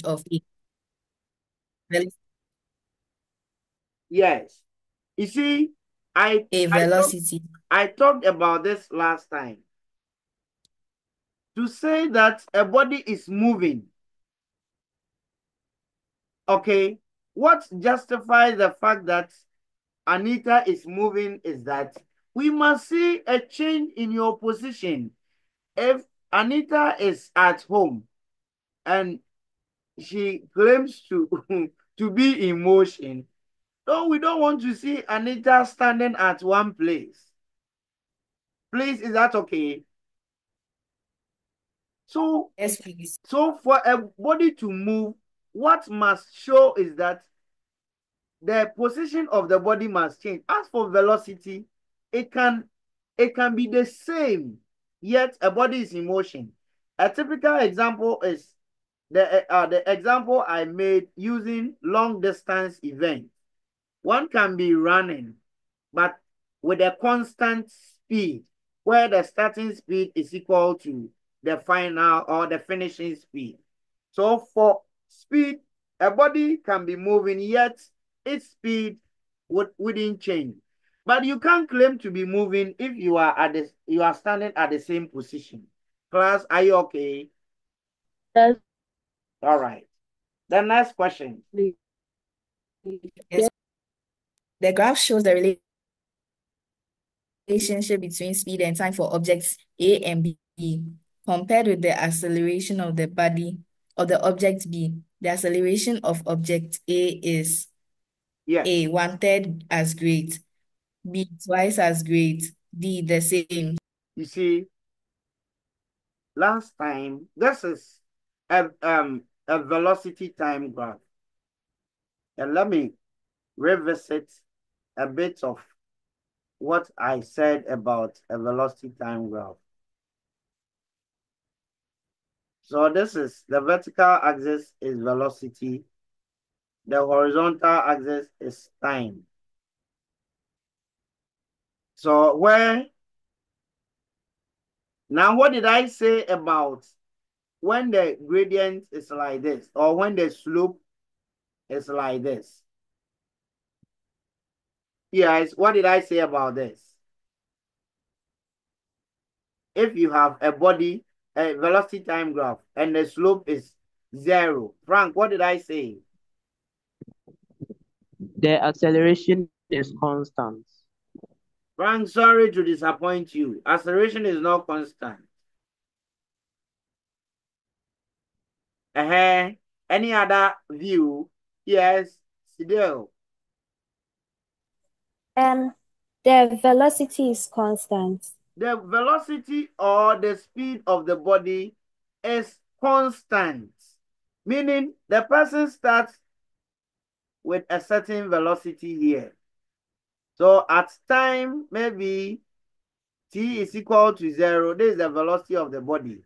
of A. Yes. You see, A velocity. I talked about this last time. To say that a body is moving, okay, what justifies the fact that Anita is moving is that we must see a change in your position. If Anita is at home and she claims to to be in motion, no, we don't want to see Anita standing at one place. Please, is that okay? So, Yes, please. so for a body to move, what must show is that the position of the body must change. As for velocity, it can be the same, yet a body is in motion. A typical example is the example I made using long distance event. One can be running, but with a constant speed, where the starting speed is equal to the final or the finishing speed. So for speed, a body can be moving, yet its speed wouldn't change. But you can't claim to be moving if you are standing at the same position. Class, are you okay? Yes, All right. The next question. please. Yes. The graph shows the relationship between speed and time for objects A and B, compared with the acceleration of the body of the object B. The acceleration of object A is Yes. A, 1/3 as great, B, twice as great, D, the same. You see, last time, this is a velocity time graph. And let me revisit a bit of what I said about a velocity time graph. So this is the vertical axis is velocity. The horizontal axis is time. So now what did I say about when the gradient is like this or when the slope is like this? Yes, what did I say about this? If you have a body, a velocity time graph, and the slope is 0. Frank, what did I say? The acceleration is constant. Frank, sorry to disappoint you. Acceleration is not constant. Any other view? Yes, Sidel. The velocity is constant. The velocity or the speed of the body is constant, meaning the person starts with a certain velocity here. So at time, maybe t is equal to 0. This is the velocity of the body.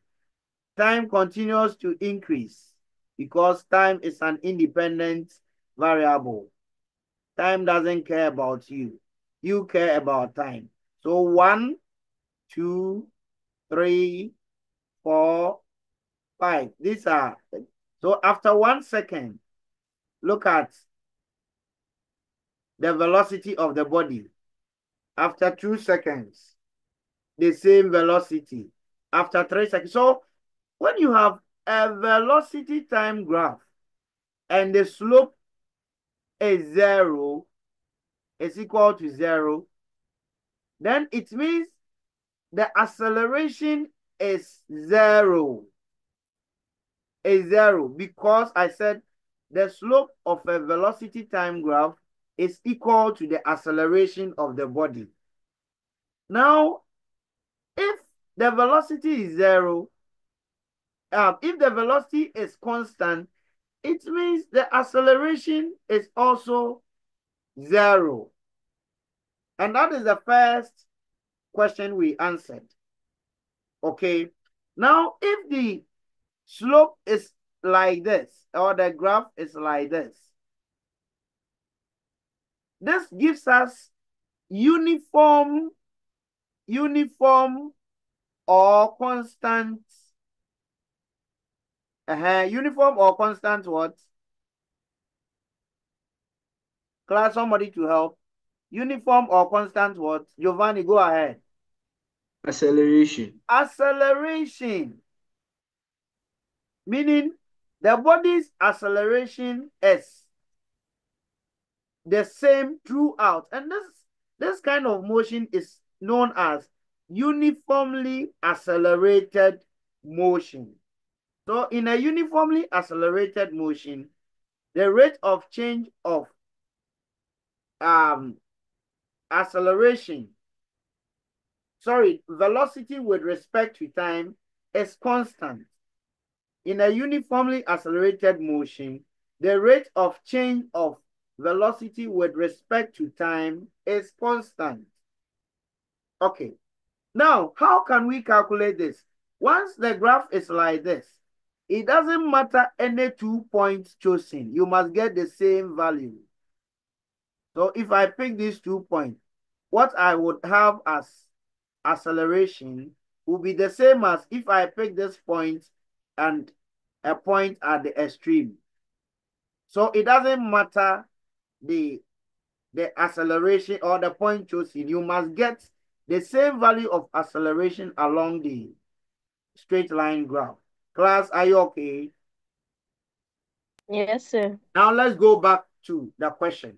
Time continues to increase because time is an independent variable. Time doesn't care about you. You care about time. So 1, 2, 3, 4, 5. These are, so after 1 second, look at the velocity of the body. After 2 seconds, the same velocity. After 3 seconds. So when you have a velocity time graph and the slope is 0, is equal to 0, then it means the acceleration is 0. Is 0 because I said the slope of a velocity time graph is equal to the acceleration of the body. Now, if the velocity is 0, if the velocity is constant, it means the acceleration is also 0. And that is the first question we answered. Okay. Now, if the slope is like this, or the graph is like this gives us uniform or constant Uniform or constant what? Class, somebody to help. Uniform or constant what? Giovanni, go ahead. Acceleration. Acceleration. Meaning the body's acceleration is the same throughout. And this kind of motion is known as uniformly accelerated motion. So in a uniformly accelerated motion, the rate of change of velocity with respect to time is constant. In a uniformly accelerated motion, the rate of change of velocity with respect to time is constant. Okay. Now, how can we calculate this? Once the graph is like this, it doesn't matter any 2 points chosen. You must get the same value. So if I pick these 2 points, what I would have as acceleration will be the same as if I pick this point and a point at the extreme. So it doesn't matter the acceleration or the point chosen. You must get the same value of acceleration along the straight line graph. Class, are you okay? Yes, sir. Now let's go back to the question.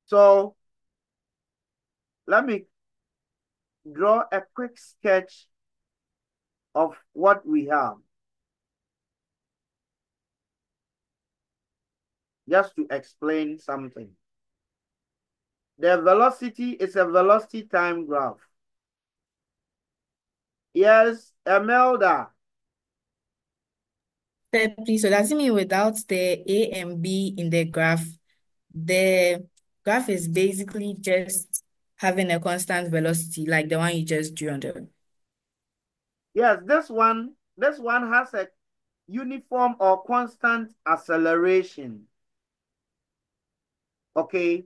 So let me draw a quick sketch of what we have, just to explain something. The velocity is a velocity time graph. Yes, Emelda. Sir, please, so does it mean without the A and B in the graph is basically just having a constant velocity, like the one you just drew on the. Yes, this one has a uniform or constant acceleration. Okay.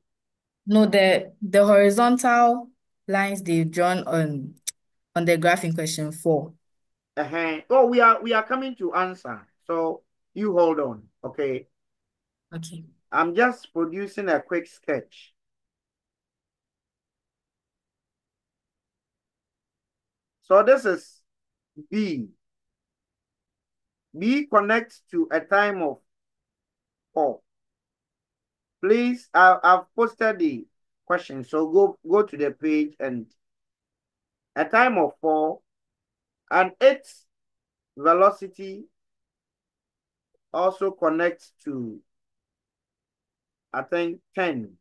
No, the horizontal lines they've drawn on the graph in question 4. Oh, we are coming to answer. So you hold on. Okay. Okay. I'm just producing a quick sketch. So this is B. B connects to a time of 4. Please, I've posted the question. So go to the page, and a time of 4 and its velocity also connects to, I think, 10.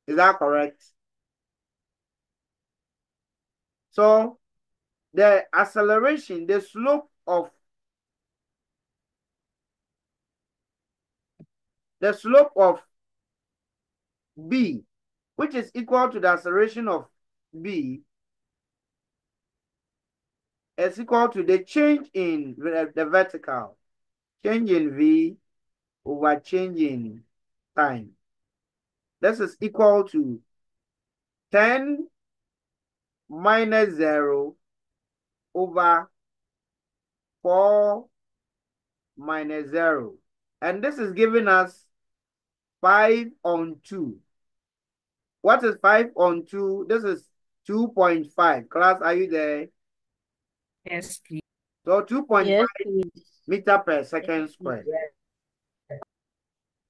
Is that correct? So the acceleration, the slope of B, which is equal to the acceleration of B, is equal to the change in the vertical, change in V over change in time. This is equal to 10 minus 0 over 4 minus 0. And this is giving us 5 on 2. What is 5 on 2? This is 2.5. Class, are you there? Yes, please. So 2.5 Yes, please. meter per second squared.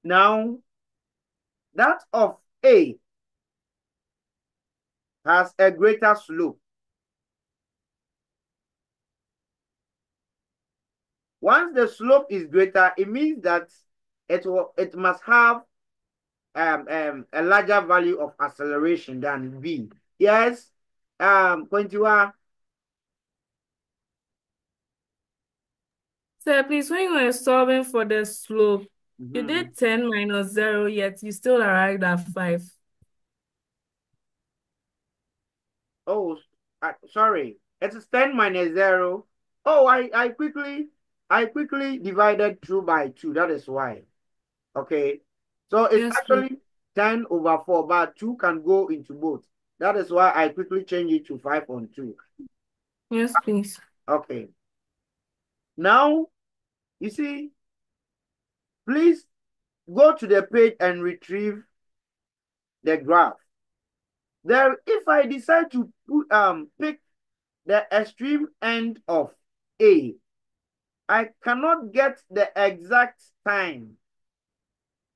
Now, that of A has a greater slope. Once the slope is greater, it means that it must have a larger value of acceleration than B. Yes, 21. So please, when you were solving for the slope, you did 10 minus 0, yet you still arrived at 5. Oh, sorry. It is 10 minus 0. Oh, I quickly divided 2 by 2. That is why. Okay. So it's Yes, please. actually 10 over 4, but 2 can go into both. That is why I quickly change it to 5 on 2. Yes, please. Okay. Now, You see, please go to the page and retrieve the graph. There, if I decide to pick the extreme end of A, I cannot get the exact time.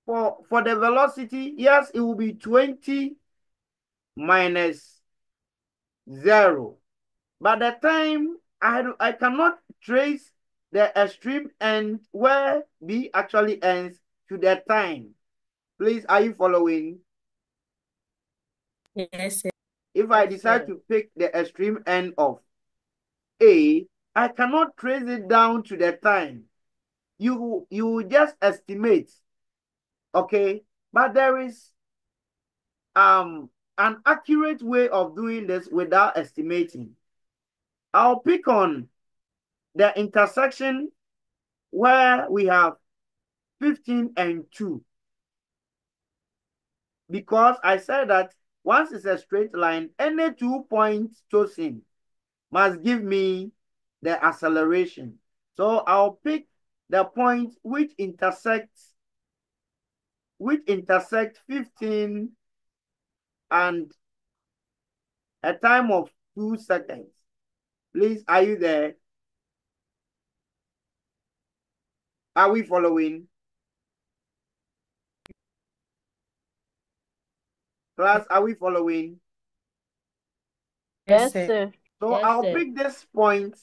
For the velocity, yes, it will be 20 minus 0. But the time, I cannot trace the extreme end where B actually ends to the time. Please, are you following? Yes, sir. If I decide to pick the extreme end of A, I cannot trace it down to the time. You will just estimate, okay? But there is an accurate way of doing this without estimating. I'll pick on the intersection where we have 15 and 2. Because I said that once it's a straight line, any 2 points chosen must give me the acceleration. So I'll pick the point which intersects 15 and a time of 2 seconds. Please, are you there? Are we following? Class, are we following? Yes, sir. sir. So Yes, I'll sir. pick this point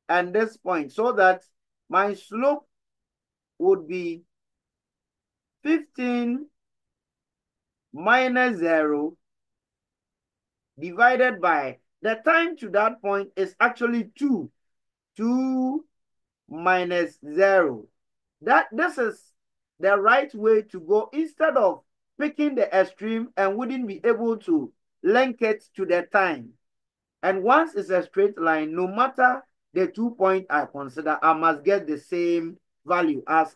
and this point so that my slope would be 15 minus 0 divided by the time to that point is actually 2. 2 minus 0. This is the right way to go instead of picking the extreme and wouldn't be able to link it to the time. And once it's a straight line, no matter the 2 points I consider, I must get the same value as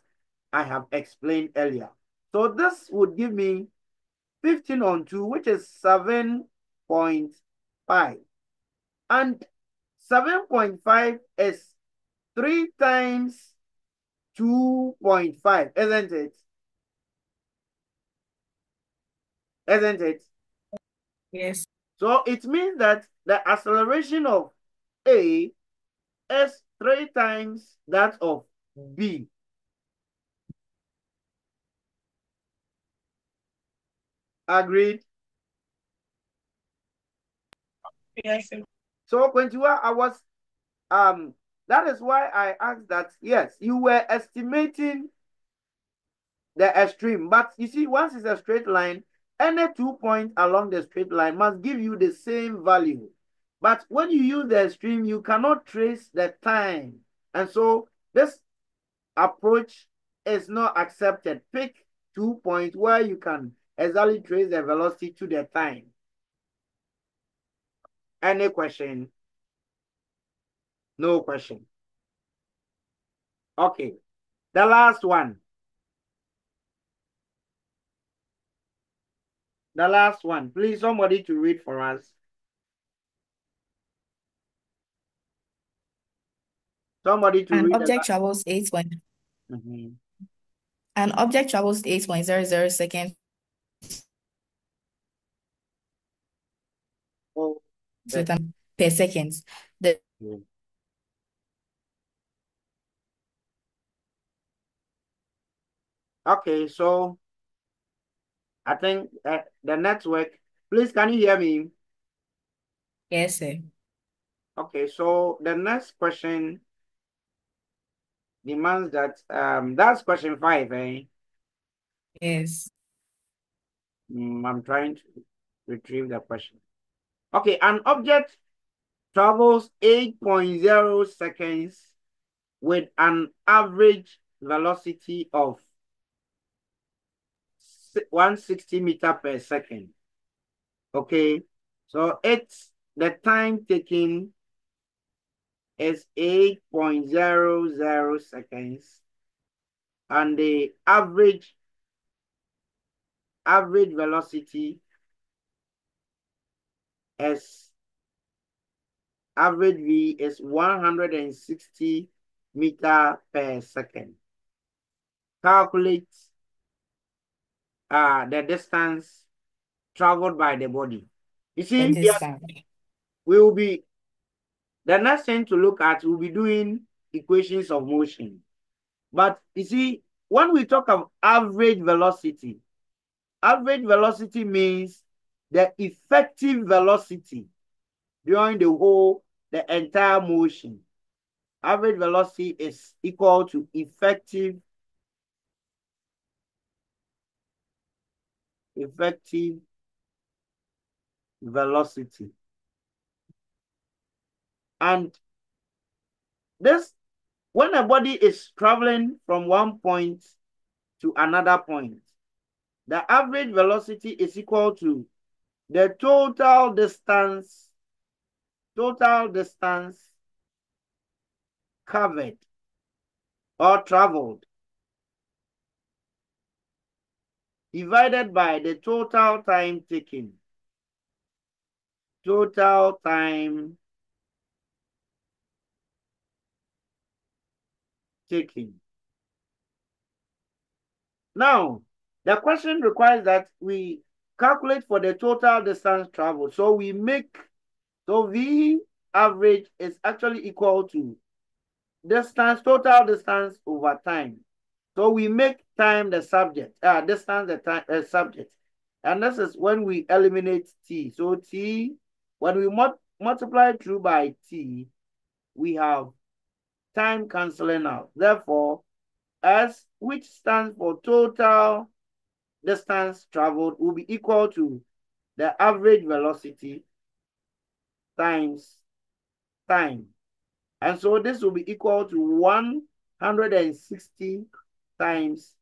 I have explained earlier. So this would give me 15 on 2, which is 7.5. And 7.5 is 3 times 2.5, isn't it? Isn't it? Yes. So it means that the acceleration of A is 3 times that of B. Agreed? Yes, sir. So Quentua, that is why I asked that, yes, you were estimating the extreme, but you see, once it's a straight line, any 2 points along the straight line must give you the same value. But when you use the extreme, you cannot trace the time. And so this approach is not accepted. Pick 2 points where you can exactly trace the velocity to the time. Any question? No question. Okay. The last one. The last one. Please, somebody to read for us. Somebody to An read object travels 8.00 seconds Oh, per second. Okay, so I think the network. Please, can you hear me? Yes, sir. Okay, so the next question demands that that's question 5, eh? Yes. I'm trying to retrieve the question. Okay, an object travels 8.0 seconds with an average velocity of 160 meter per second. Okay, so the time taken is 8.00 seconds, and the average velocity is average V is 160 meter per second. Calculate the distance traveled by the body. You The see, distance. we will be, the next thing to look at, we'll be doing equations of motion. But you see, when we talk of average velocity means the effective velocity during the entire motion. Average velocity is equal to effective velocity. And this, when a body is traveling from one point to another point, the average velocity is equal to the total distance covered or traveled divided by the total time taken. Total time taken. Now, the question requires that we calculate for the total distance traveled. So V average is actually equal to total distance over time. So we make time the subject, distance the time subject. And this is when we eliminate t. So t, when we multiply through by t, we have time cancelling out. Therefore, S, which stands for total distance traveled, will be equal to the average velocity times time. And so this will be equal to 160 times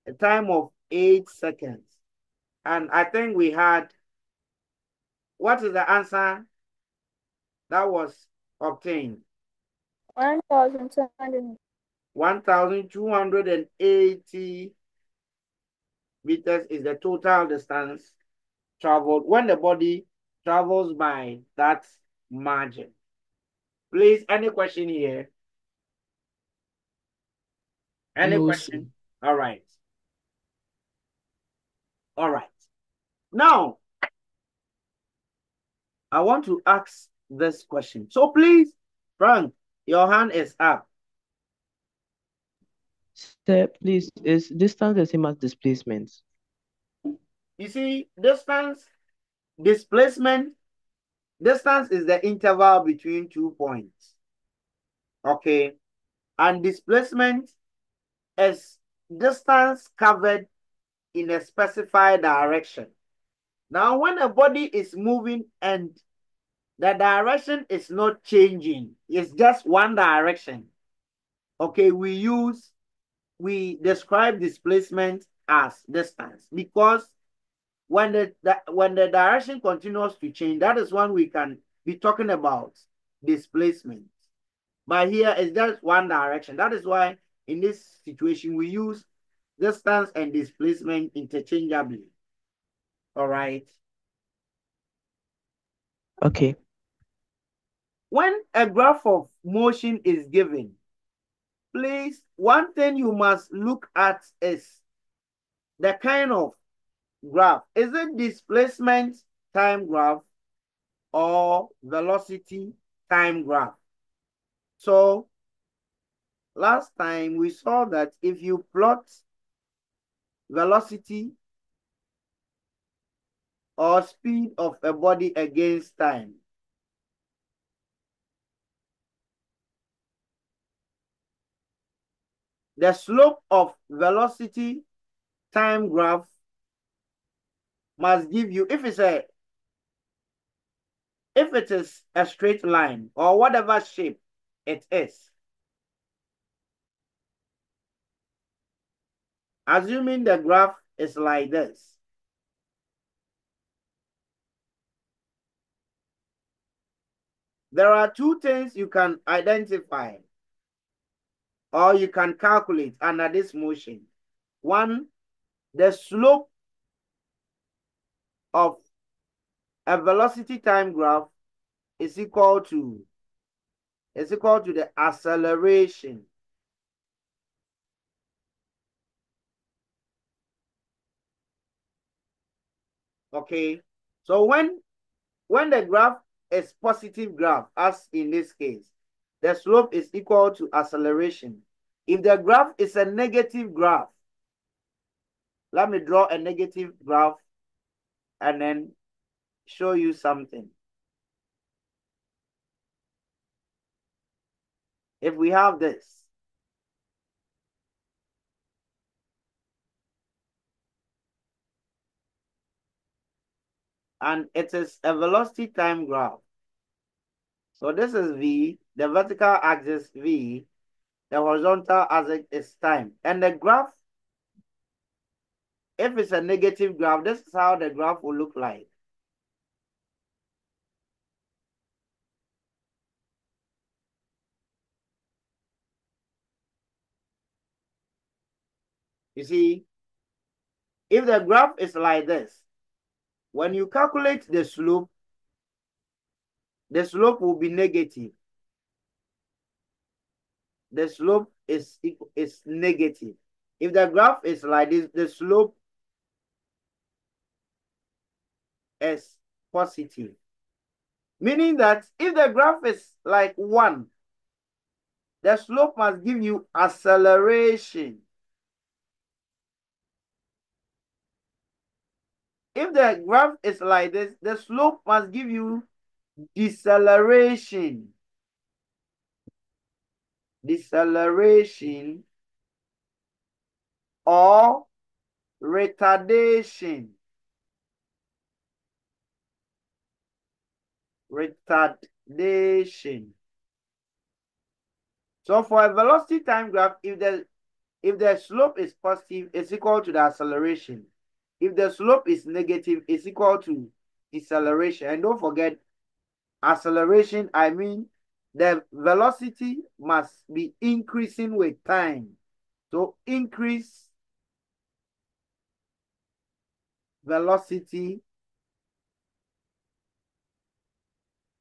a time of 8 seconds. And I think we had, what is the answer that was obtained? 1,280 meters is the total distance traveled when the body travels by that margin. Please, any question here? Any question? All right. All right. Now, I want to ask this question. So please, Frank, your hand is up. Sir, please, is distance the same as displacement? You see, displacement is the interval between 2 points. Okay. And displacement is distance covered in a specified direction. Now, when a body is moving and the direction is not changing, it's just one direction. Okay, we describe displacement as distance, because when the direction continues to change, that is when we can be talking about displacement. But here it's just one direction. That is why in this situation we use distance and displacement interchangeably. All right. Okay. When a graph of motion is given, please, one thing you must look at is the kind of graph. Is it displacement time graph or velocity time graph? So last time we saw that if you plot velocity or speed of a body against time, the slope of velocity time graph must give you, if it is a straight line or whatever shape it is, assuming the graph is like this, there are two things you can identify or you can calculate under this motion. One, the slope of a velocity time graph is equal to is equal to the acceleration. Okay, so when the graph is positive graph, as in this case, the slope is equal to acceleration. If the graph is a negative graph, let me draw a negative graph and then show you something. If we have this, and it is a velocity time graph. So this is V, the vertical axis V, the horizontal axis is time. And the graph, if it's a negative graph, this is how the graph will look like. You see, if the graph is like this, when you calculate the slope will be negative. The slope is negative. If the graph is like this, the slope is positive. Meaning that if the graph is like 1, the slope must give you acceleration. If the graph is like this, the slope must give you deceleration. Deceleration or retardation. Retardation. So for a velocity time graph, if the slope is positive, it's equal to the acceleration. If the slope is negative, it's equal to deceleration. And don't forget, acceleration, I mean, the velocity must be increasing with time. So increase velocity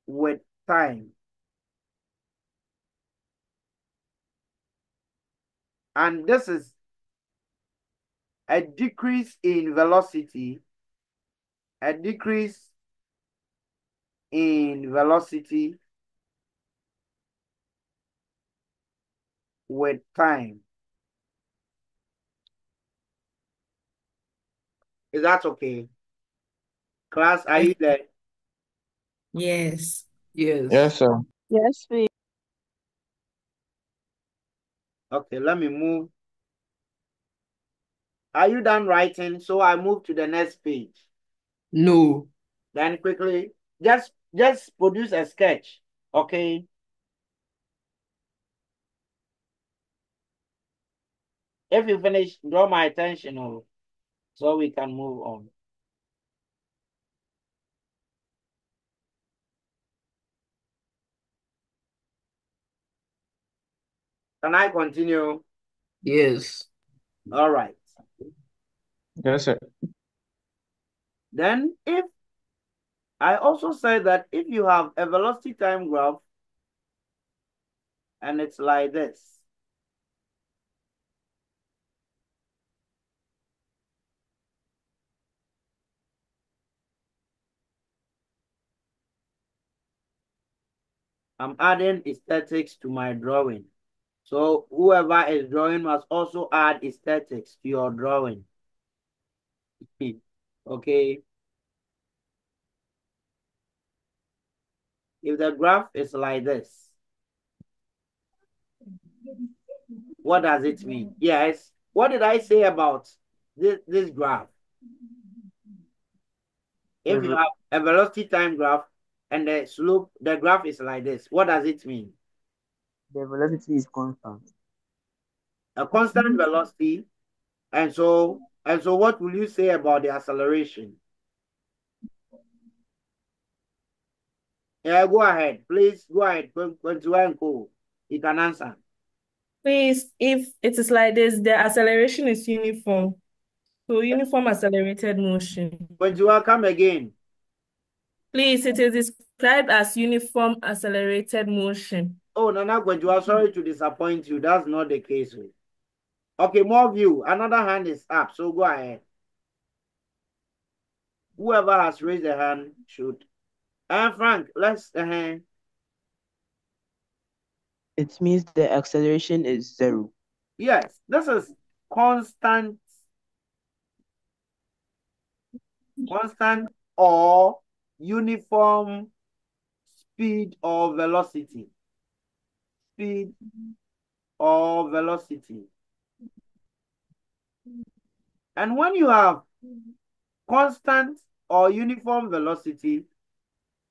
with time. And this is a decrease in velocity, a decrease in velocity with time. Is that okay? Class, are you there? Yes. Yes. Yes, sir. Yes, please. Okay, let me move. Are you done writing? So I move to the next page. No. Then quickly, just produce a sketch, okay? If you finish, draw my attention, so we can move on. Can I continue? Yes. All right. Yes, sir. Then if I also said that if you have a velocity time graph and it's like this, I'm adding aesthetics to my drawing. So whoever is drawing must also add aesthetics to your drawing. Okay. If the graph is like this, what does it mean? Yes. What did I say about this graph? If you have a velocity time graph and the slope, the graph is like this, what does it mean? The velocity is constant. A constant velocity. And so what will you say about the acceleration? Yeah, go ahead. Please go ahead. Go. You can answer. Please, if it is like this, the acceleration is uniform. So uniform accelerated motion. Come again. Please, it is described as uniform accelerated motion. Oh, Nana Gwenju, sorry to disappoint you. That's not the case. Okay, more view. Another hand is up, so go ahead. Whoever has raised their hand should. And Frank, let's. It means the acceleration is 0. Yes, this is constant or uniform speed or velocity. Speed or velocity. And when you have constant or uniform velocity,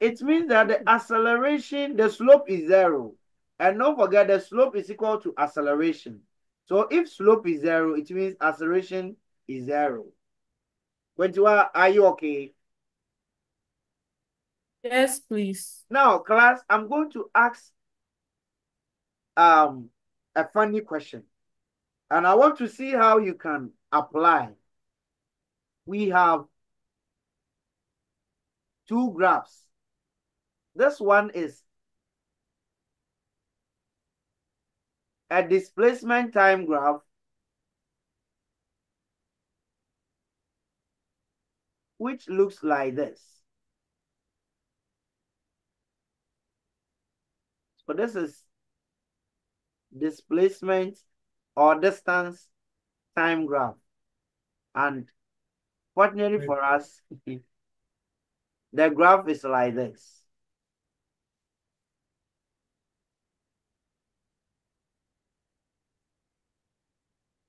it means that the acceleration, the slope is 0. And don't forget the slope is equal to acceleration. So if slope is 0, it means acceleration is 0. Gwentua, are you okay? Yes, please. Now, class, I'm going to ask a funny question. And I want to see how you can apply. We have two graphs. This one is a displacement time graph, which looks like this. So this is displacement or distance time graph. And fortunately for us, the graph is like this.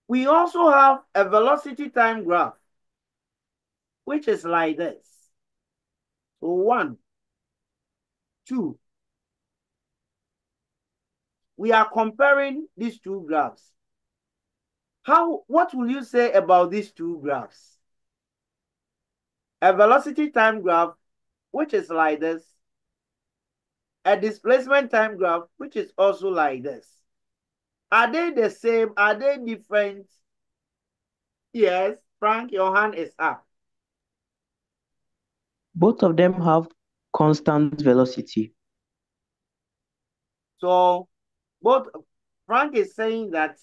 We also have a velocity time graph, which is like this. So 1, 2. We are comparing these two graphs. What will you say about these two graphs? A velocity time graph, which is like this. A displacement time graph, which is also like this. Are they the same? Are they different? Yes, Frank, your hand is up. Both of them have constant velocity. So Frank is saying that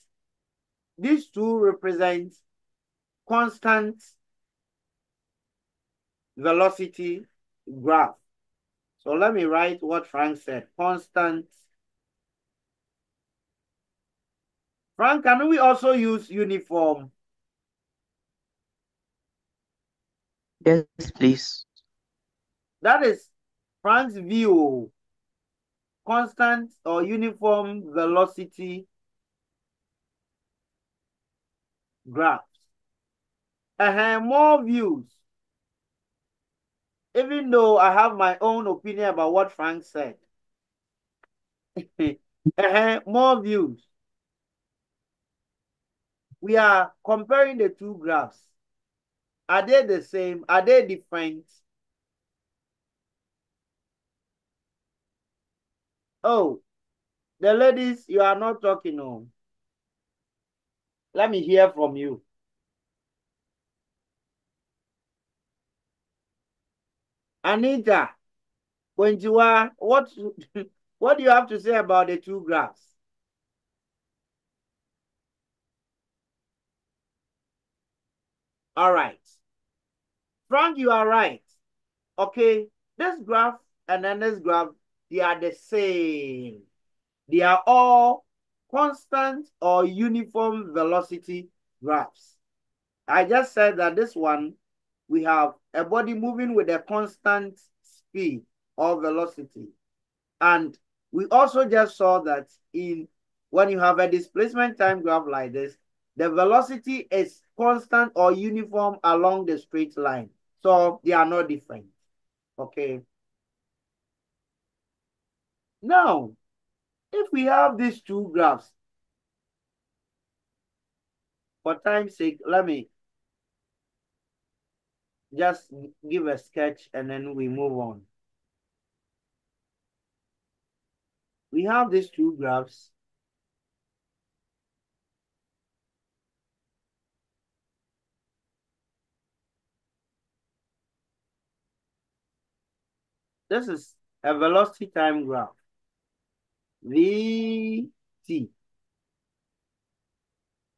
these two represent constant velocity graph. So let me write what Frank said. Constant. Frank, can we also use uniform? Yes, please. That is Frank's view. Constant or uniform velocity graphs. More views. Even though I have my own opinion about what Frank said. More views. We are comparing the two graphs. Are they the same? Are they different? Oh, the ladies, you are not talking on. Let me hear from you. Anita, Kwenjiwa, what what do you have to say about the two graphs? All right. Frank, you are right. Okay, this graph and then this graph, they are the same. They are all constant or uniform velocity graphs. I just said that this one, we have a body moving with a constant speed or velocity. And we also just saw that when you have a displacement time graph like this, the velocity is constant or uniform along the straight line. So they are not different. Okay. Now, if we have these two graphs, for time's sake, let me just give a sketch and then we move on. We have these two graphs. This is a velocity time graph. VT.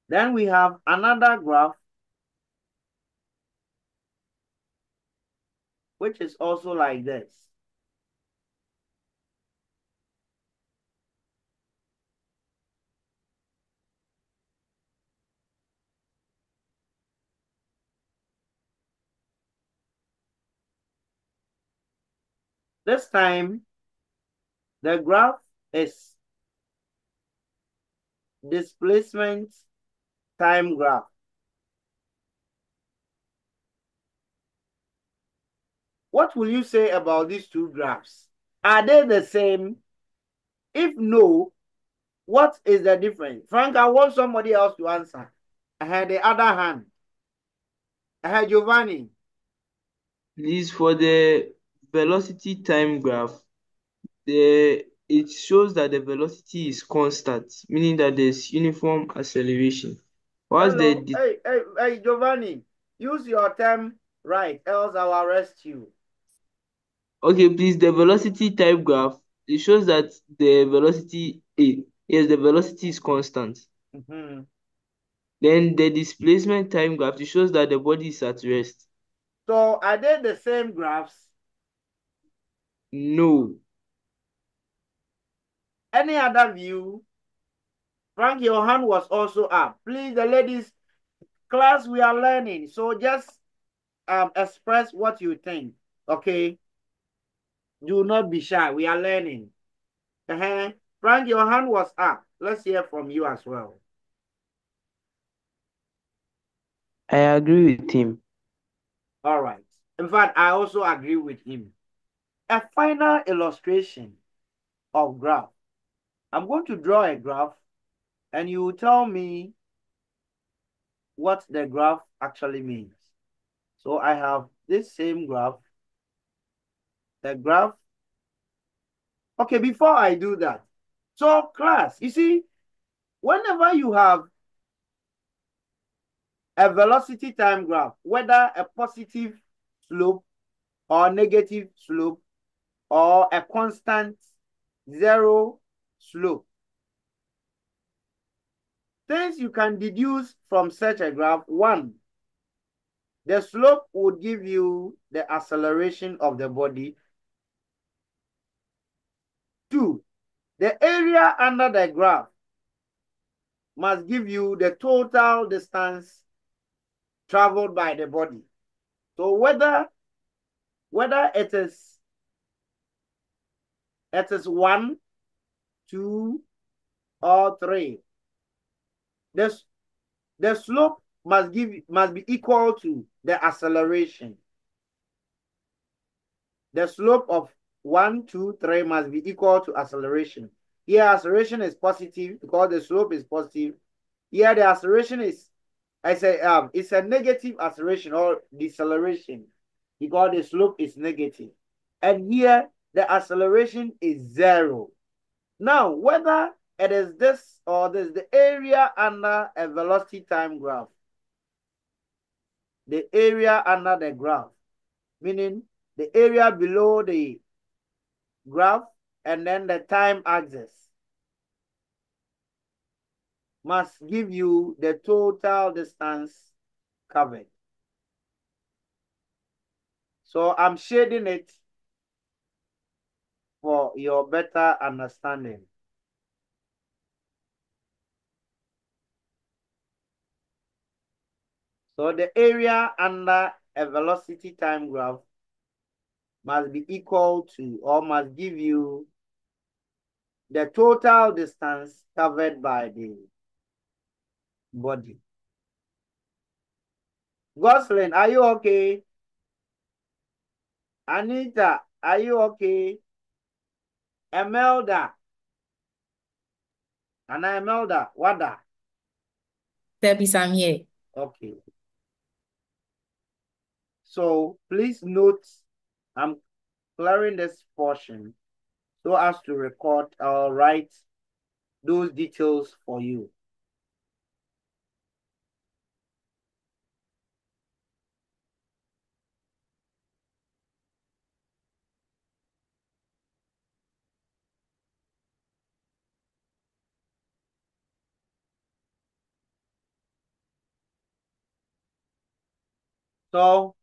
Then we have another graph, which is also like this. This time, the graph is displacement time graph. What will you say about these two graphs? Are they the same? If no, what is the difference? Frank, I want somebody else to answer. I had the other hand. I had Giovanni. Please, for the velocity time graph, it shows that the velocity is constant, meaning that there's uniform acceleration. Whilst Hello. Hey, Giovanni. Use your term right, else I'll arrest you. Okay, please, the velocity time graph, it shows that the velocity yes, the velocity is constant. Mm-hmm. Then the displacement time graph, it shows that the body is at rest. So are they the same graphs? No. Any other view? Frank, your hand was also up. Please, the ladies, class, we are learning. So just express what you think. Okay? Do not be shy. We are learning. Frank, your hand was up. Let's hear from you as well. I agree with him. All right. In fact, I also agree with him. A final illustration of graph. I'm going to draw a graph and you will tell me what the graph actually means. So I have this same graph. The graph. Okay, before I do that. So class, you see, whenever you have a velocity time graph, whether a positive slope or negative slope or a constant zero slope, things you can deduce from such a graph: one, the slope would give you the acceleration of the body. Two, the area under the graph must give you the total distance traveled by the body. So whether it is 1, 2, or 3, the slope must be equal to the acceleration. The slope of 1, 2, 3 must be equal to acceleration. Here, acceleration is positive because the slope is positive. Here, the acceleration is, it's a negative acceleration or deceleration because the slope is negative. And here, the acceleration is 0. Now, whether it is this or this, the area under a velocity time graph, the area under the graph, meaning the area below the graph and then the time axis, must give you the total distance covered. So I'm shading it for your better understanding. So the area under a velocity time graph must be equal to or must give you the total distance covered by the body. Goslin, are you okay? Anita, are you okay? Emelda. Anna Emelda, Wada. Debbie, I'm here. Okay. So please note, I'm clearing this portion so as to record or write those details for you. So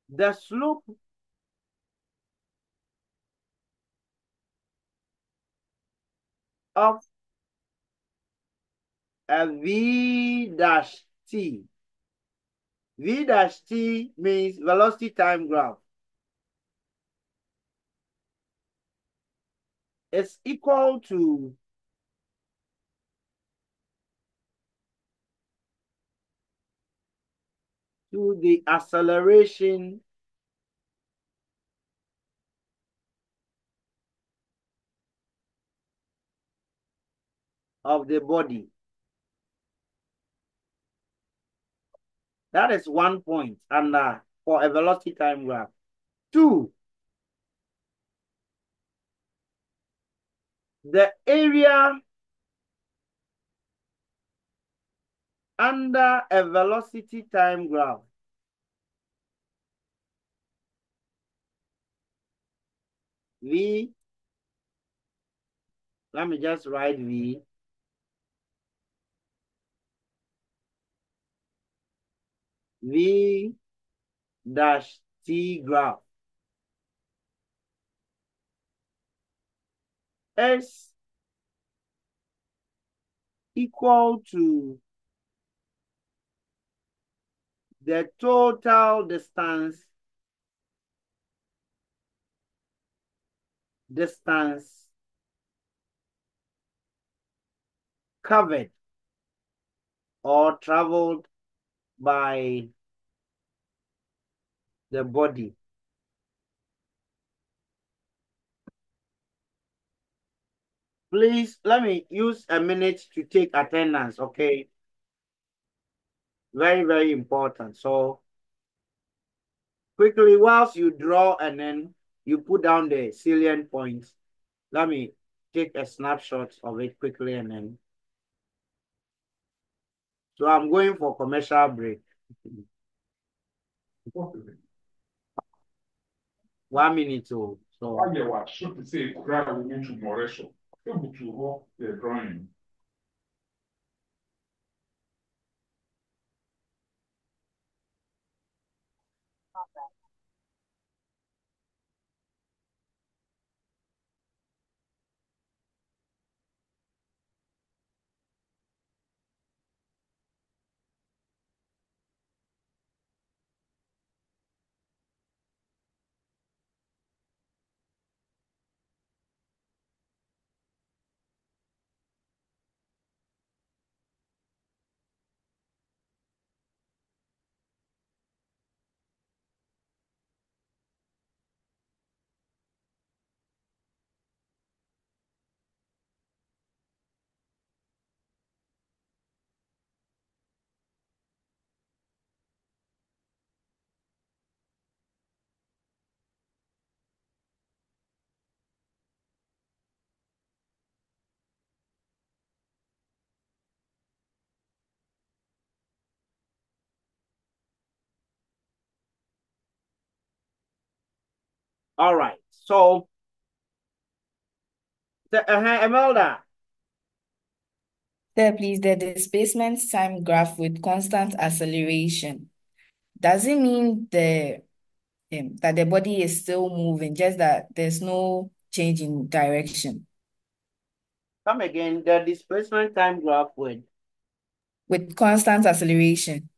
the slope of a V dash T. V dash T means velocity time graph. It's equal to the acceleration of the body. That is 1 point and for a velocity time graph. 2, the area under a velocity time graph. V, let me just write V. V dash T graph is equal to the total distance covered or traveled by the body. Please, let me use a minute to take attendance, okay? Very, very important. So quickly, whilst you draw and then you put down the salient points, let me take a snapshot of it quickly and then. So I'm going for commercial break. 1 minute. So Why you are should say grab into Moresho? Able to walk the drawing. all right. So the Imelda. Sir, please, the displacement time graph with constant acceleration. Does it mean that the body is still moving, just that there's no change in direction? Come again. The displacement time graph With constant acceleration.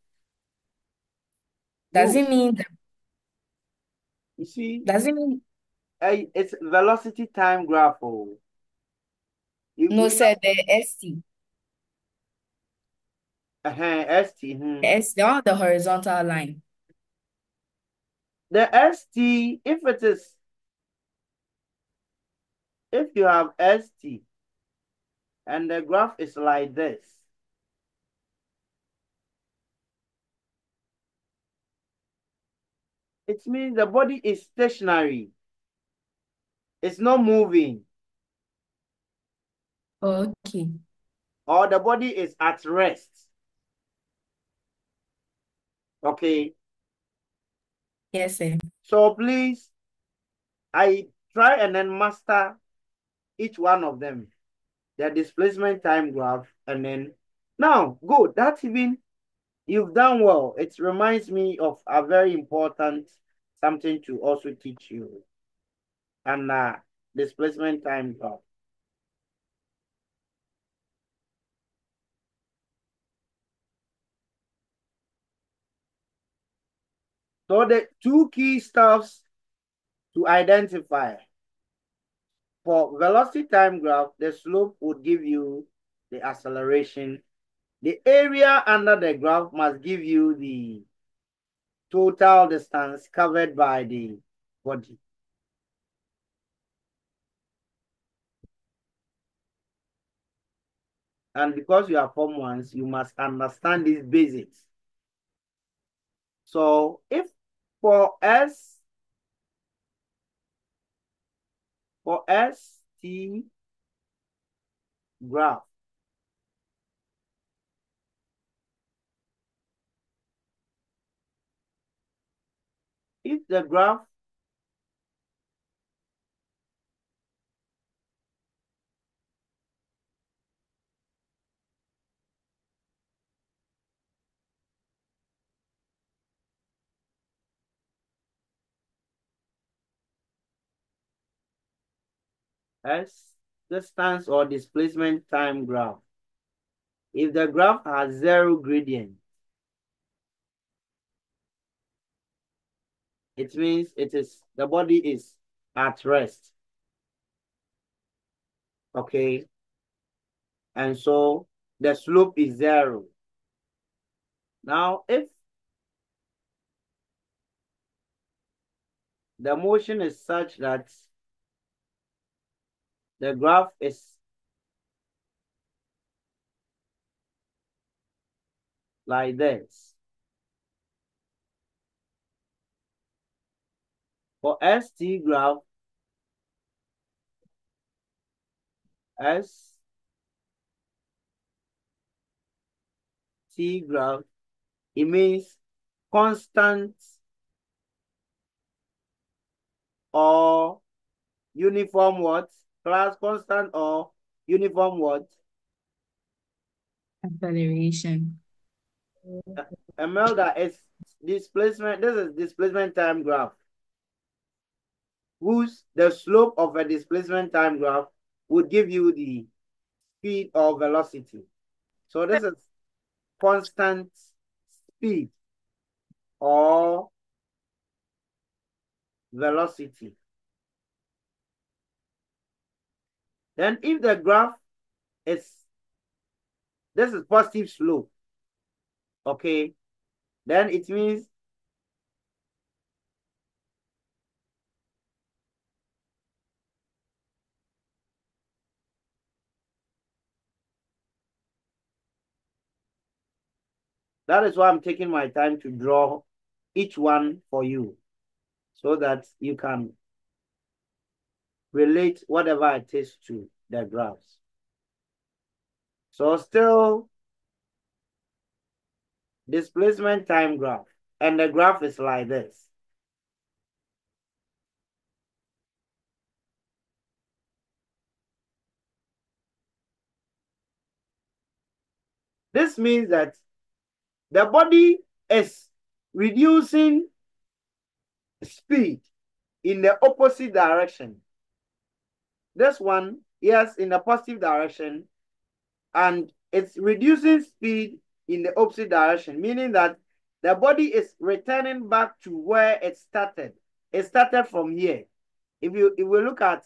Does Good. it mean You see, does it mean it's velocity time graph. Oh. no, sir, the ST. ST. They're on the horizontal line. The ST, if you have ST and the graph is like this, it means the body is stationary. It's not moving. Okay. Or the body is at rest. Okay. Yes, sir. So please, I try and then master each one of them. The displacement time graph and then now good. That even You've done well. It reminds me of a very important something to also teach you. And displacement time graph. So the two key stuffs to identify. For velocity time graph, the slope would give you the acceleration. The area under the graph must give you the total distance covered by the body. And because you are Form 1s, you must understand these basics. So if for ST graph, if the graph S distance or displacement time graph, if the graph has zero gradient, it means the body is at rest. Okay. And so the slope is 0. Now, if the motion is such that the graph is like this, for ST graph, ST graph, it means constant or uniform what? Class constant or uniform what? Acceleration. Imelda, is displacement, this is displacement time graph, whose the slope of a displacement time graph would give you the speed or velocity. So this is constant speed or velocity. Then if the graph is, this is positive slope, okay, then it means that is why I'm taking my time to draw each one for you so that you can relate whatever it is to the graphs. So still displacement time graph, and the graph is like this. This means that the body is reducing speed in the opposite direction. This one, yes, in the positive direction, and it's reducing speed in the opposite direction, meaning that the body is returning back to where it started. It started from here. If we look at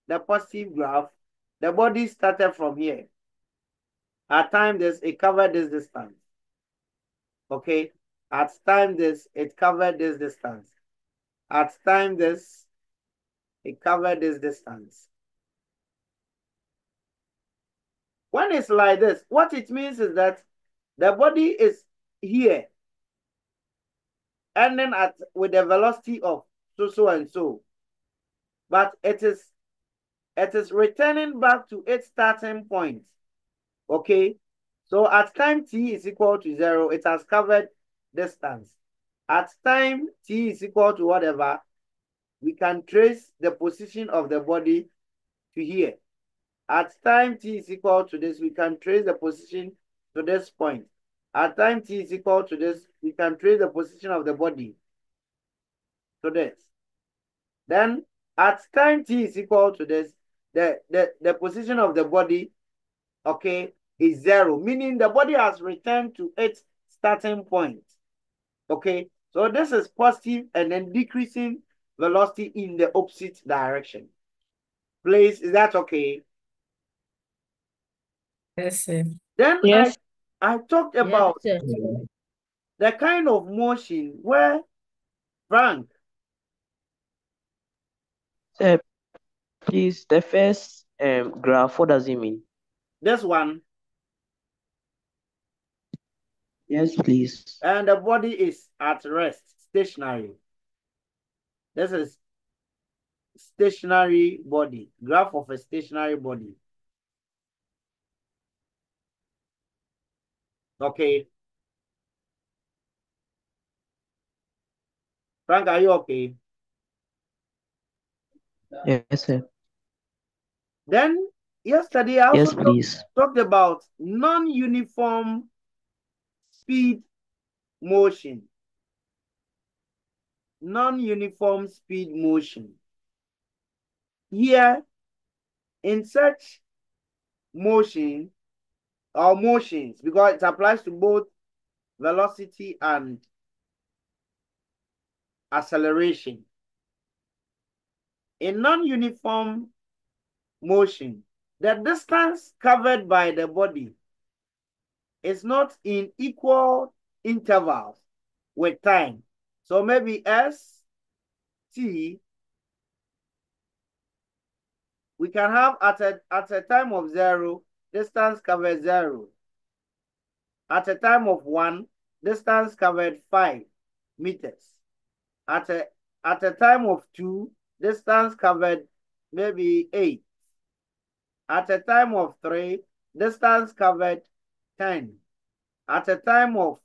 the positive graph, the body started from here. At time this, it covered this distance. Okay. At time this, it covered this distance. At time this, it covered this distance. When it's like this, what it means is that the body is here, ending with a velocity of so and so, but it is returning back to its starting point. Okay, so at time t is equal to 0, it has covered distance. At time t is equal to whatever, we can trace the position of the body to here. At time t is equal to this, we can trace the position to this point. At time t is equal to this, we can trace the position of the body to this. Then at time t is equal to this, the position of the body, okay, is 0, meaning the body has returned to its starting point. Okay, so this is positive and then decreasing velocity in the opposite direction. Please, is that okay? Yes, sir. Then Yes. I talked Yes, about sir. the kind of motion where Frank, Sir, please, the first graph, what does it mean? this one, Yes, please. and the body is at rest, stationary. This is stationary body, graph of a stationary body. Okay. Frank, are you okay? Yes, sir. Then yesterday I Yes, also please. talked about non-uniform speed motion. Non-uniform speed motion. Here, in such motion or motions, because it applies to both velocity and acceleration. In non-uniform motion, the distance covered by the body is not in equal intervals with time. So maybe s, t, we can have at a time of 0, distance covered 0. At a time of 1, distance covered 5 meters. At a time of 2, distance covered maybe 8. At a time of 3, distance covered 10. At a time of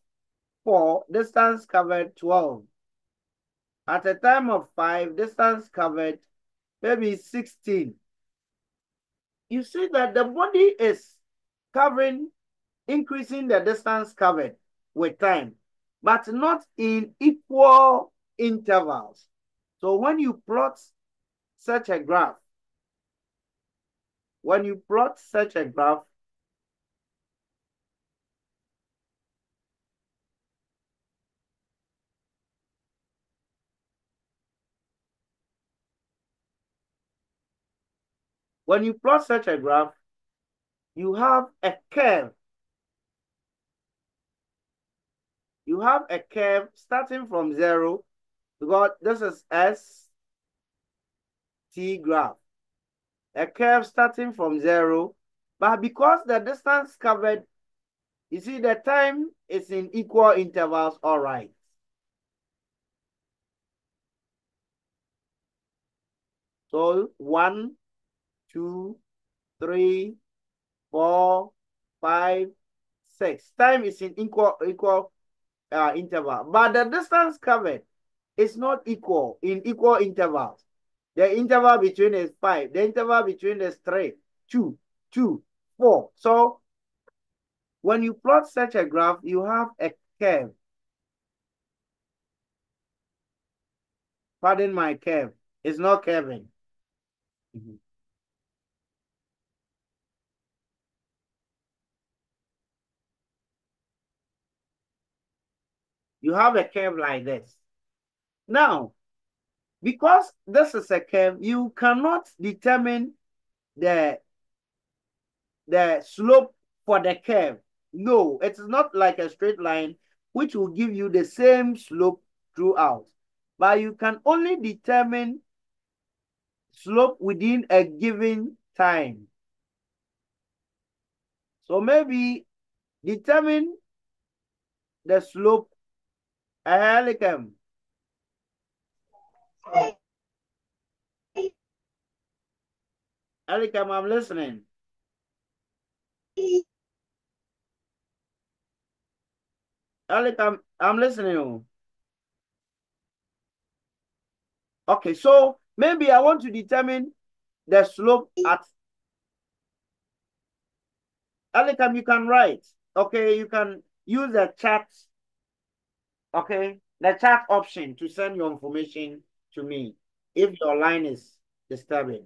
4, distance covered 12. At a time of 5, distance covered maybe 16. You see that the body is covering, increasing the distance covered with time, but not in equal intervals. So when you plot such a graph, you have a curve. You have a curve starting from 0, because this is S T graph. A curve starting from 0, but because the distance covered, you see the time is in equal intervals, all right. So 1, 2, 3, 4, 5, 6. Time is in equal interval, but the distance covered is not equal in equal intervals. The interval between is 5. The interval between is 3, 2, 2, 4. So when you plot such a graph, you have a curve. Pardon my curve. It's not curving. You have a curve like this. Now, because this is a curve, you cannot determine the slope for the curve. No, it's not like a straight line which will give you the same slope throughout. But you can only determine slope within a given time. So maybe determine the slope. Helicam. Helicam, I'm listening. Helicam, I'm listening. Okay, so maybe I want to determine the slope at Helicam, you can write. Okay, you can use the chat, okay, the chat option to send your information to me if your line is disturbing.